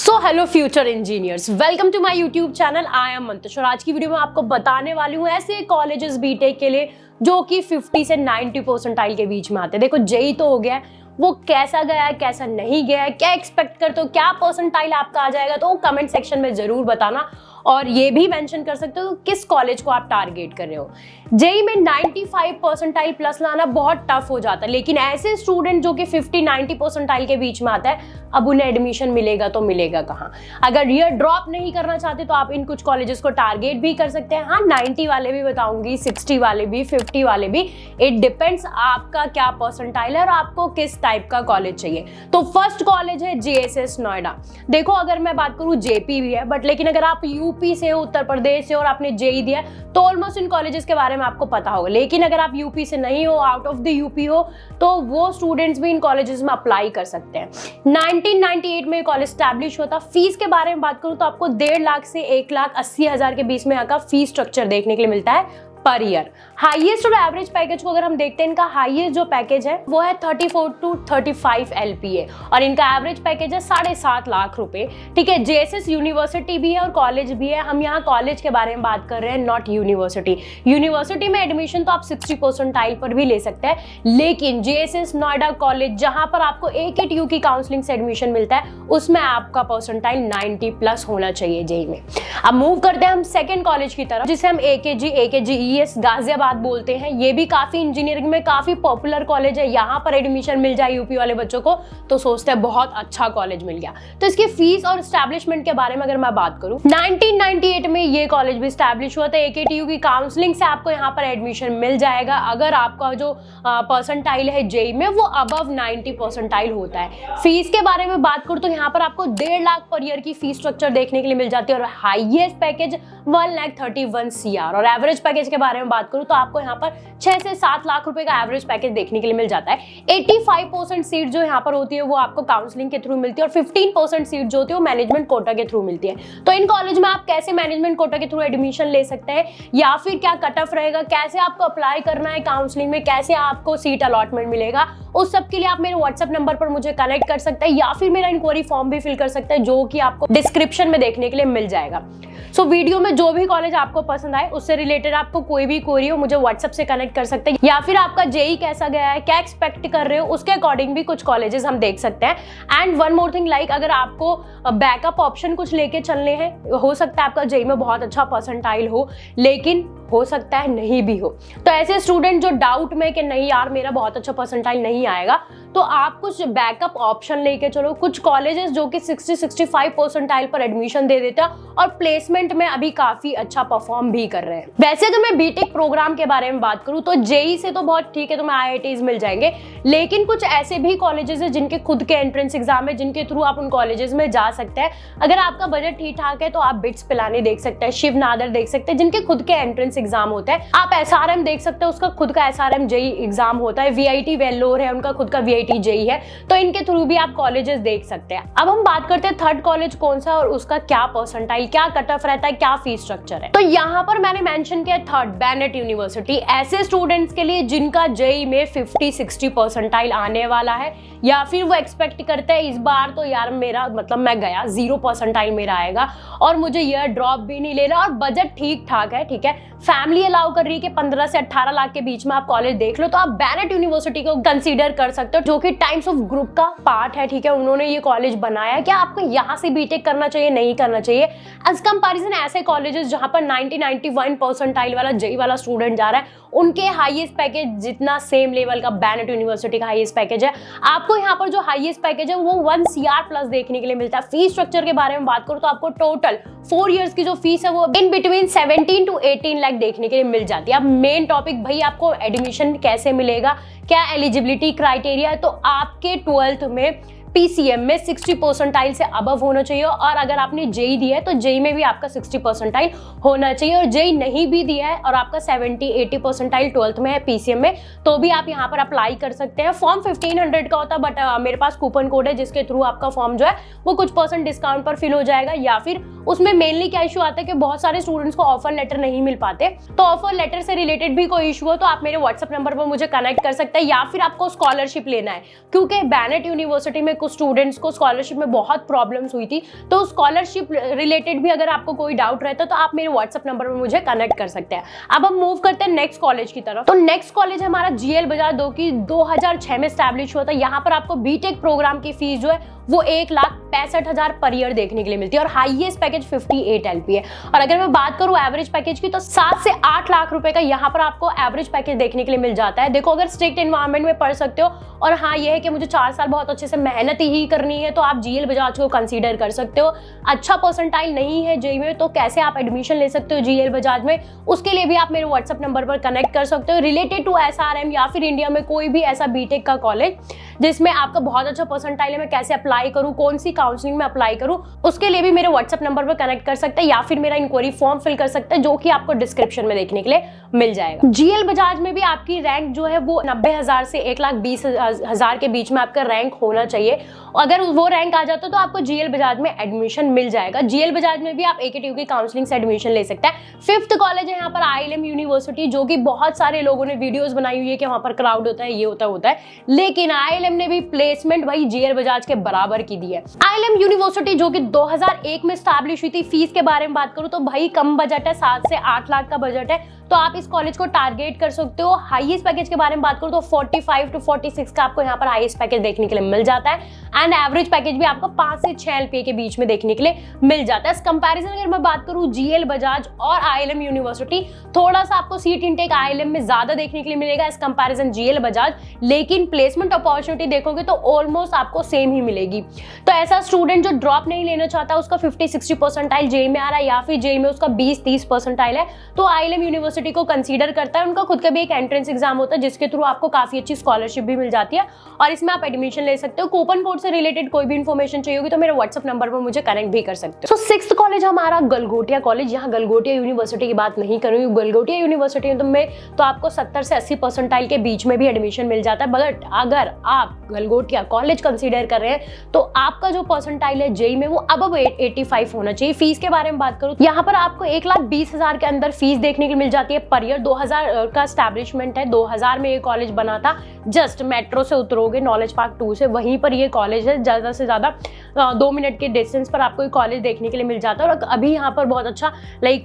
So hello future engineers, welcome to my YouTube channel. I am Mantosh और आज की video में आपको बताने वाली हूँ ऐसे कॉलेजेस बीटेक के लिए जो कि 50 से 90 परसेंटाइल के बीच में आते हैं। देखो जेई तो हो गया है, वो कैसा गया है कैसा नहीं गया है, क्या एक्सपेक्ट करते हो, क्या परसेंटाइल आपका आ जाएगा, तो कमेंट सेक्शन में जरूर बताना। और ये भी मेंशन कर सकते हो किस कॉलेज को आप टारगेट कर रहे हो। जेई में 95 परसेंटाइल प्लस लाना बहुत टफ हो जाता है, लेकिन ऐसे स्टूडेंट जो कि 50-90 परसेंटाइल के बीच में आता है, अब उन्हें एडमिशन मिलेगा तो मिलेगा कहाँ। अगर ईयर ड्रॉप नहीं करना चाहते तो आप इन कुछ कॉलेजेस को टारगेट भी कर सकते हैं। हाँ, 90 वाले भी बताऊंगी, 60 वाले भी, 50 वाले भी। इट डिपेंड्स आपका क्या परसेंटाइल है और आपको किस टाइप का कॉलेज चाहिए। तो फर्स्ट कॉलेज है जीएसएस नोएडा। देखो, अगर मैं बात करूँ जेपी भी है, बट लेकिन अगर आप यूपी से हो, उत्तर प्रदेश से और आपने जेई दिया तो ऑलमोस्ट इन कॉलेजेस के बारे में आपको पता होगा। लेकिन अगर आप यूपी से नहीं हो, आउट ऑफ द यूपी हो, तो वो स्टूडेंट्स भी इन कॉलेजेस में अप्लाई कर सकते हैं। 1998 में कॉलेज स्टैब्लिश हुआ था। फीस के बारे में बात करूं तो आपको 1.5 लाख से 1,80,000 के बीच में आपका फीस स्ट्रक्चर देखने के लिए मिलता है पर ईयर। हाईएस्ट और एवरेज पैकेज को अगर हम देखते हैं, इनका हाईएस्ट जो पैकेज है वो है 34 to 35 LPA और इनका एवरेज पैकेज है 7.5 लाख रुपए। ठीक है, जेएसएस यूनिवर्सिटी भी है और कॉलेज भी है। हम यहाँ कॉलेज के बारे में बात कर रहे हैं, नॉट यूनिवर्सिटी। यूनिवर्सिटी में एडमिशन तो आप 60 परसेंटाइल पर भी ले सकते हैं, लेकिन जेएसएस नोएडा कॉलेज जहां पर आपको AKTU की काउंसलिंग से एडमिशन मिलता है, उसमें आपका परसेंटाइल 90 प्लस होना चाहिए जेई में। अब मूव करते हैं हम सेकेंड कॉलेज की तरफ, जिसे हम AKGES गाजियाबाद बोलते हैं। ये भी काफी इंजीनियरिंग में काफी पॉपुलर कॉलेज है। यहाँ पर एडमिशन मिल जाए यूपी वाले बच्चों को तो सोचते हैं बहुत अच्छा कॉलेज मिल गया। तो इसकी फीस और एस्टैब्लिशमेंट के बारे में अगर मैं बात करूं, 1998 में ये कॉलेज भी एस्टैब्लिश हुआ था। AKTU की काउंसलिंग से आपको यहाँ पर एडमिशन मिल जाएगा अगर आपका जो परसेंटाइल है जेई में वो अबव 90 परसेंटाइल होता है। फीस के बारे में बात करूं तो यहाँ पर आपको 1.5 लाख पर ईयर की फीस स्ट्रक्चर देखने के लिए मिल जाती है और हाईएस्ट पैकेज 1,31 CR। और एवरेज पैकेज के बारे में बात करूं तो आपको यहाँ पर 6 से 7 लाख रुपए का एवरेज पैकेज देखने के लिए मिल जाता है। 85% सीट जो यहाँ पर होती है वो आपको काउंसलिंग के थ्रू मिलती है और 15% सीट जो होती है वो मैनेजमेंट कोटा के थ्रू मिलती है। तो इन कॉलेज में आप कैसे मैनेजमेंट कोटा के थ्रू एडमिशन ले सकते हैं, या फिर क्या कट ऑफ रहेगा, कैसे आपको अप्लाई करना है काउंसलिंग में, कैसे आपको सीट अलॉटमेंट मिलेगा, उस सब के लिए आप मेरे व्हाट्सएप नंबर पर मुझे कनेक्ट कर सकते हैं या फिर मेरा इंक्वायरी फॉर्म भी फिल कर सकते हैं, जो कि आपको डिस्क्रिप्शन में देखने के लिए मिल जाएगा। सो वीडियो में जो भी कॉलेज आपको पसंद आए, उससे रिलेटेड आपको कोई भी क्वेरी हो, मुझे व्हाट्सएप से कनेक्ट कर सकते हैं, या फिर आपका जेई कैसा गया है, क्या एक्सपेक्ट कर रहे हो, उसके अकॉर्डिंग भी कुछ कॉलेजेस हम देख सकते हैं। And one more thing, like अगर आपको बैकअप ऑप्शन कुछ लेके चलने हैं, हो सकता है आपका जेई में बहुत अच्छा परसेंटाइल हो, लेकिन हो सकता है नहीं भी हो। तो ऐसे स्टूडेंट जो डाउट में कि नहीं यार मेरा बहुत अच्छा परसेंटाइल नहीं आएगा, तो आप कुछ बैकअप ऑप्शन लेके चलो। कुछ कॉलेजेस जो कि 60-65 परसेंटाइल पर एडमिशन दे देते हैं और प्लेसमेंट में अभी काफी अच्छा परफॉर्म भी कर रहे हैं। वैसे अगर मैं बीटेक प्रोग्राम के बारे में बात करूं तो जेई से तो बहुत ठीक है, तुम्हें IITs मिल जाएंगे, लेकिन कुछ ऐसे भी कॉलेजेस है जिनके खुद के एंट्रेंस एग्जाम है, जिनके थ्रू आप उन कॉलेजेस में जा सकते हैं। अगर आपका बजट ठीक ठाक है तो आप बिट्स पिलानी देख सकते हैं, शिव नादर देख सकते हैं, जिनके खुद के एंट्रेंस एग्जाम होता है। आप SRM देख सकते हैं, उसका खुद का SRM जेई एग्जाम होता है। VIT वेल्लोर है, उनका खुद का VIT जेई है, तो इनके थ्रू भी आप कॉलेजेस देख सकते हैं। अब हम बात करते हैं थर्ड कॉलेज कौन सा और उसका क्या परसेंटाइल, क्या कट ऑफ रहता है, क्या फीस स्ट्रक्चर है। तो यहाँ पर मैंने मेंशन किया थर्ड, बेनेट यूनिवर्सिटी। ऐसे स्टूडेंट्स के लिए जिनका जेई में 50-60 परसेंटाइल आने वाला है, या फिर वो एक्सपेक्ट करते हैं इस बार तो यार मेरा मतलब मैं गया 0 परसेंटाइल मेरा आएगा और मुझे ईयर ड्रॉप भी नहीं लेना और बजट ठीक ठाक है, ठीक है, फैमिली अलाउ कर रही है कि 15 से 18 लाख के बीच में आप कॉलेज देख लो, तो आप बेनेट यूनिवर्सिटी को कंसीडर कर सकते हो, जो कि टाइम्स ऑफ ग्रुप का पार्ट है। ठीक है, उन्होंने ये कॉलेज बनाया। क्या आपको यहाँ से बीटेक करना चाहिए, नहीं करना चाहिए, एज कंपैरिजन ऐसे कॉलेजेस जहां पर 90-91 परसेंटाइल वाला जेई वाला स्टूडेंट जा रहा है, उनके हाईएस्ट पैकेज जितना सेम लेवल का बेनेट यूनिवर्सिटी का हाईएस्ट पैकेज है, आपको यहाँ पर जो हाईएस्ट पैकेज है वो 1 CR प्लस देखने के लिए मिलता है। फीस स्ट्रक्चर के बारे में बात करूं तो आपको टोटल 4 इयर्स की जो फीस है वो इन बिटवीन 17 to 18 लाख देखने के लिए मिल जाती है। अब मेन टॉपिक, भाई आपको एडमिशन कैसे मिलेगा, क्या एलिजिबिलिटी क्राइटेरिया है, तो आपके 12th में PCM में 60 परसेंटाइल से अबव होना चाहिए, और अगर आपने जेई दिया है तो जेई में भी आपका 60 परसेंटाइल होना चाहिए, और जेई नहीं भी दिया है और आपका 70-80 परसेंटाइल 12th में है PCM में, तो भी आप यहाँ पर अप्लाई कर सकते हैं। फॉर्म 1500 का होता है, बट मेरे पास कूपन कोड है जिसके थ्रू आपका फॉर्म जो है वो कुछ % डिस्काउंट पर फिल हो जाएगा, या फिर उसमें मेनली क्या इशू आता है कि बहुत सारे स्टूडेंट्स को ऑफर लेटर नहीं मिल पाते। तो ऑफर लेटर से रिलेटेड भी कोई इशू हो तो आप मेरे व्हाट्सएप नंबर पर मुझे कनेक्ट कर सकते हैं, या फिर आपको स्कॉलरशिप लेना है, क्योंकि बैनेट यूनिवर्सिटी में कुछ स्टूडेंट्स को स्कॉलरशिप में बहुत प्रॉब्लम्स हुई थी। तो स्कॉलरशिप रिलेटेड भी अगर आपको कोई डाउट रहता है तो आप मेरे व्हाट्सएप नंबर पर मुझे कनेक्ट कर सकते हैं। अब हम मूव करते हैं नेक्स्ट कॉलेज की तरफ। तो नेक्स्ट कॉलेज हमारा GL बजाज जो कि 2006 में स्टैब्लिश हुआ था। यहाँ पर आपको बीटेक प्रोग्राम की फीस जो है वो 1,65,000 पर ईयर देखने के लिए मिलती है और हाईएस्ट पैकेज 58 LP है। और अगर मैं बात करूं एवरेज पैकेज की तो 7 से 8 लाख रुपए का यहाँ पर आपको एवरेज पैकेज देखने के लिए मिल जाता है। देखो, अगर स्ट्रिक्ट एनवायरनमेंट में पढ़ सकते हो और हाँ ये है कि मुझे 4 साल बहुत अच्छे से मेहनत ही करनी है तो आप GL बजाज को कंसीडर कर सकते हो। अच्छा परसेंटाइल नहीं है जेईई में तो कैसे आप एडमिशन ले सकते हो GL बजाज में, उसके लिए भी आप मेरे व्हाट्सएप नंबर पर कनेक्ट कर सकते हो। रिलेटेड टू SRM या फिर इंडिया में कोई भी ऐसा बीटेक का कॉलेज जिसमें आपका बहुत अच्छा परसेंटाइल है, मैं कैसे अप्लाई करूं, कौन सी काउंसलिंग में अप्लाई करूं, उसके लिए भी मेरे व्हाट्सएप नंबर पर कनेक्ट कर सकते हैं या फिर मेरा इंक्वायरी फॉर्म फिल कर सकते हैं जो कि आपको डिस्क्रिप्शन में देखने के लिए मिल जाएगा। GL बजाज में भी आपकी रैंक जो है वो 90,000 से 1,20,000 के बीच में आपका रैंक होना चाहिए। अगर वो रैंक आ जाता तो आपको GL बजाज में एडमिशन मिल जाएगा। GL बजाज में भी आप AKTU की काउंसलिंग से एडमिशन ले सकते हैं। 5th कॉलेज है यहाँ पर ILM यूनिवर्सिटी, जो कि बहुत सारे लोगों ने वीडियोस बनाई हुई है कि वहां पर क्राउड होता है, ये होता है, लेकिन ILM ने भी प्लेसमेंट भाई GL बजाज के बराबर की दी है। ILM यूनिवर्सिटी जो कि 2001 में स्टैब्लिश हुई थी, फीस के बारे में बात करूं तो भाई कम बजट है, 7 से 8 लाख का बजट है, तो आप इस कॉलेज को टारगेट कर सकते हो। हाईएस्ट पैकेज के बारे में बात करूं तो 45 to 46 का आपको यहाँ पर हाईएस्ट पैकेज देखने के लिए मिल जाता है एंड एवरेज पैकेज भी आपको 5 से 6 LPA के बीच में देखने के लिए मिल जाता है। इस कंपैरिजन अगर मैं बात करूं GL बजाज और ILM यूनिवर्सिटी, थोड़ा सा आपको सीट इनटेक ILM में ज्यादा देखने के लिए मिलेगा इस कंपैरिजन GL बजाज, लेकिन प्लेसमेंट अपॉर्चुनिटी देखोगे तो ऑलमोस्ट आपको सेम ही मिलेगी। तो ऐसा स्टूडेंट जो ड्रॉप नहीं लेना चाहता, उसका 50-60 परसेंटाइल जेईई में आ रहा है या फिर जेईई में उसका 20-30 परसेंटाइल है, तो ILM यूनिवर्सिटी को कंसीडर करता है। उनका खुद का भी एक एंट्रेंस एग्जाम होता है जिसके थ्रू आपको काफी अच्छी स्कॉलरशिप भी मिल जाती है और इसमें आप एडमिशन ले सकते हो। कूपन कोड से रिलेटेड कोई भी इन्फॉर्मेशन चाहिए होगी तो मेरे व्हाट्सएप नंबर पर मुझे कनेक्ट भी कर सकते हो। 6th कॉलेज हमारा गलगोटिया कॉलेज। यहाँ गलगोटिया यूनिवर्सिटी की बात नहीं करूंगी, गलगोटिया यूनिवर्सिटी में तो आपको 70 से 80 परसेंटाइल के बीच में भी एडमिशन मिल जाता है। बट अगर आप गलगोटिया कॉलेज कंसीडर कर रहे हैं तो आपका जो परसेंटाइल है जेईई में वो अब 85 होना चाहिए। फीस के बारे में बात करूं, यहाँ पर आपको 1,20,000 के अंदर फीस देखने के लिए मिल जाती है पर ईयर। 2000 का स्टैब्लिशमेंट है, 2000 में ये कॉलेज बना था। जस्ट मेट्रो से उतरोगे नॉलेज पार्क 2 से, वहीं पर ये कॉलेज है। ज्यादा से ज्यादा 2 मिनट के डिस्टेंस पर आपको ये कॉलेज देखने के लिए मिल जाता है और अभी यहाँ पर बहुत अच्छा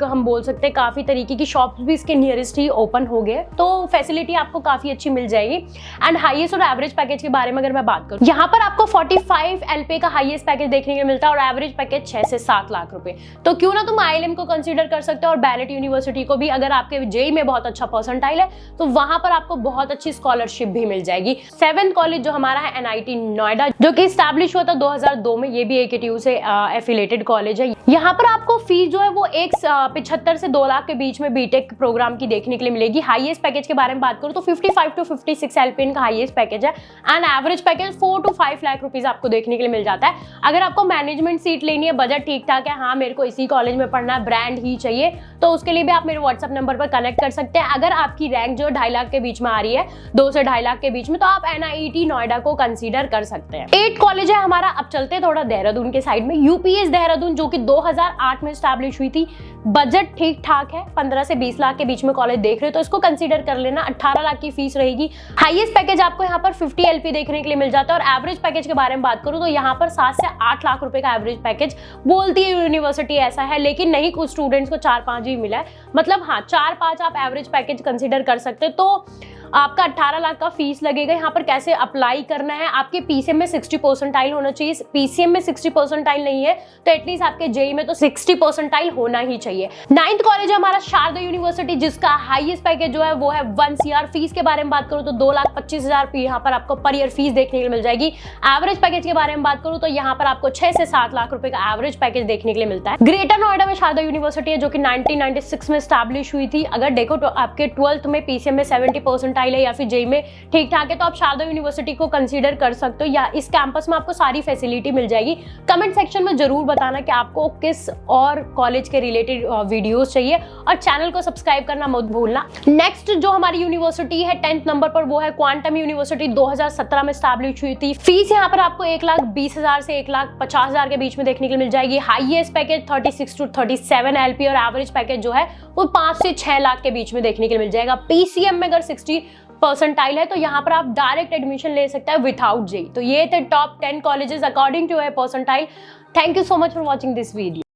हम बोल सकते हैं काफी तरीके की शॉप्स भी इसके नियरेस्ट ही ओपन हो गए, तो फैसिलिटी आपको काफी अच्छी मिल जाएगी। एंड हाईएस्ट और एवरेज पैकेज के बारे में अगर मैं बात करूं, यहाँ पर आपको 45 LPA का हाईएस्ट पैकेज देखने के लिए मिलता है और एवरेज पैकेज 6 से 7 लाख रुपए। तो क्यों ना तुम ILM को कंसीडर कर सकते हो और बैनेट यूनिवर्सिटी को भी। अगर आपके जेईई में बहुत अच्छा परसेंटाइल है तो वहां पर आपको बहुत अच्छी स्कॉलरशिप भी मिल जाएगी। 7th कॉलेज जो हमारा है NIT नोएडा, जो कि स्टैब्लिश हुआ था 2002 में, ये भी AKTU से एफिलेटेड कॉलेज है। यहाँ पर आपको फीस जो है वो 75 से 2 लाख के बीच में बीटेक प्रोग्राम की देखने के लिए मिलेगी। हाईएस्ट पैकेज के बारे में बात करूं तो 55 to 56 LPA का हाईएस्ट पैकेज है and average package 4 to 5 lakh rupees आपको देखने के लिए मिल जाता है। अगर आपको मैनेजमेंट सीट लेनी है, बजट ठीक ठाक है, हाँ मेरे को इसी कॉलेज में पढ़ना है, ब्रांड ही चाहिए, तो उसके लिए भी आप मेरे व्हाट्सएप नंबर पर कनेक्ट कर सकते हैं। अगर आपकी रैंक जो 2.5 लाख के बीच में आ रही है, 2 से 2.5 लाख के बीच में, तो आप NIT नोएडा को कंसीडर कर सकते हैं। 8 कॉलेज है हमारा। अब चलते हैं थोड़ा देहरादून के साइड में। UPS देहरादून जो कि 2008 में स्टैब्लिश हुई थी, बजट ठीक ठाक है, 15 से 20 लाख के बीच में कॉलेज देख रहे हो तो इसको कंसीडर कर लेना। 18 लाख की फीस रहेगी। हाईएस्ट पैकेज आपको यहाँ पर 50 LP देखने के लिए मिल जाता है और एवरेज पैकेज के बारे में बात करूं तो यहाँ पर 7 से 8 लाख रुपए का एवरेज पैकेज बोलती है यूनिवर्सिटी ऐसा है, लेकिन नहीं, कुछ स्टूडेंट्स को 4-5 भी मिला है। मतलब हाँ, 4-5 आप एवरेज पैकेज कंसीडर कर सकते हो। तो आपका 18 लाख का फीस लगेगा। यहाँ पर कैसे अप्लाई करना है, आपके PCM में 60 परसेंटाइल होना चाहिए। PCM में 60 परसेंटाइल नहीं है तो एटलीस्ट आपके जेईई में तो 60 परसेंटाइल होना ही चाहिए। 9th कॉलेज है हमारा शारदा यूनिवर्सिटी, जिसका हाईएस्ट पैकेज जो है वो है 1 CR। फीस के बारे में बात करूं तो 2,25,000 यहाँ पर आपको पर ईयर फीस देखने के लिए मिल जाएगी। एवरेज पैकेज के बारे में बात करूं तो यहाँ पर आपको 6 से 7 लाख रुपए का एवरेज पैकेज देखने के लिए मिलता है। ग्रेटर नोएडा में शारदा यूनिवर्सिटी है जो कि 1996 में स्टैब्लिश हुई थी। अगर देखो तो आपके 12th में PCM में 70 परसेंटाइल परसेंटाइल है या फिर जेई में ठीक ठाक है तो आप शारदा यूनिवर्सिटी को कंसीडर कर सकते हो, या इस कैंपस में आपको सारी फैसिलिटी मिल जाएगी। कमेंट सेक्शन में जरूर बताना कि आपको किस और कॉलेज के रिलेटेड वीडियोस चाहिए, और चैनल को सब्सक्राइब करना मत भूलना। नेक्स्ट जो हमारी यूनिवर्सिटी है 10th नंबर पर, वो है क्वांटम यूनिवर्सिटी। 2017 में स्टैब्लिश हुई थी। फीस यहाँ पर आपको 1,20,000 से 1,50,000 के बीच में देखने के लिए मिल जाएगी। हाईएस्ट पैकेज 36 to 37 LP और एवरेज पैकेज जो है वो 5 से 6 लाख के बीच में देखने के लिए मिल जाएगा। पीसीएम में अगर 60 परसेंटाइल है तो यहाँ पर आप डायरेक्ट एडमिशन ले सकते हैं विदाउट जेई। तो ये थे top 10 colleges according to a percentile. Thank you so much for watching this video.